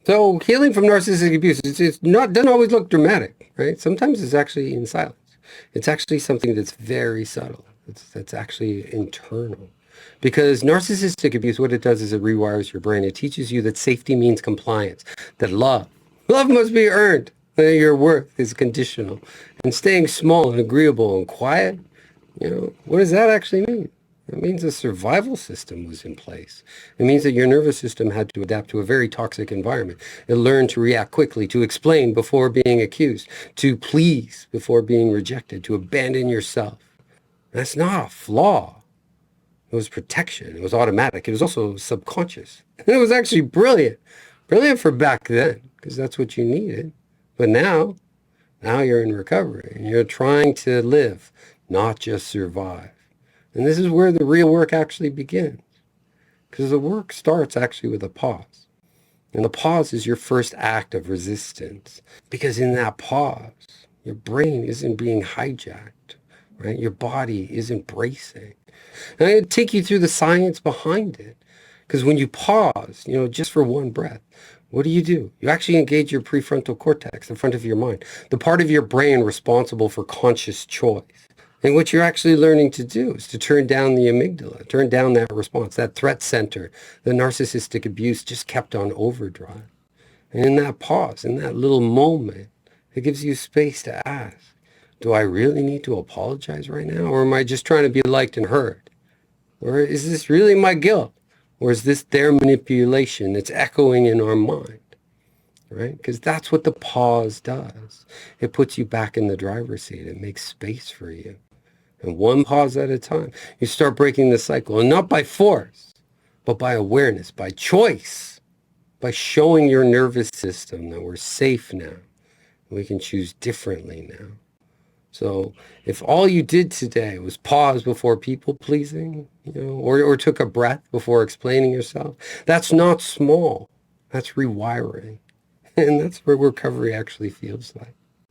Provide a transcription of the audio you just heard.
So healing from narcissistic abuse, it's not, doesn't always look dramatic, right? Sometimes it's actually in silence. It's actually something that's very subtle. That's actually internal. Because narcissistic abuse, what it does is it rewires your brain. It teaches you that safety means compliance, that love must be earned, that your worth is conditional. And staying small and agreeable and quiet, what does that actually mean? It means a survival system was in place. It means that your nervous system had to adapt to a very toxic environment. It learned to react quickly, to explain before being accused, to please before being rejected, to abandon yourself. That's not a flaw. It was protection. It was automatic. It was also subconscious. And it was actually brilliant. Brilliant for back then, because that's what you needed. But now you're in recovery, and you're trying to live, not just survive. And this is where the real work actually begins. Because the work starts actually with a pause. And the pause is your first act of resistance. Because in that pause, your brain isn't being hijacked, right? Your body isn't bracing. And I'd take you through the science behind it. Because when you pause, just for one breath, what do? You actually engage your prefrontal cortex, the front of your mind, the part of your brain responsible for conscious choice. And what you're actually learning to do is to turn down the amygdala, turn down that response, that threat center, the narcissistic abuse just kept on overdrive. And in that pause, in that little moment, it gives you space to ask, do I really need to apologize right now? Or am I just trying to be liked and heard? Or is this really my guilt? Or is this their manipulation that's echoing in our mind? Right? Because that's what the pause does. It puts you back in the driver's seat. It makes space for you. And one pause at a time, you start breaking the cycle. And not by force, but by awareness, by choice, by showing your nervous system that we're safe now. We can choose differently now. So if all you did today was pause before people pleasing, or took a breath before explaining yourself, that's not small. That's rewiring. And that's where recovery actually feels like.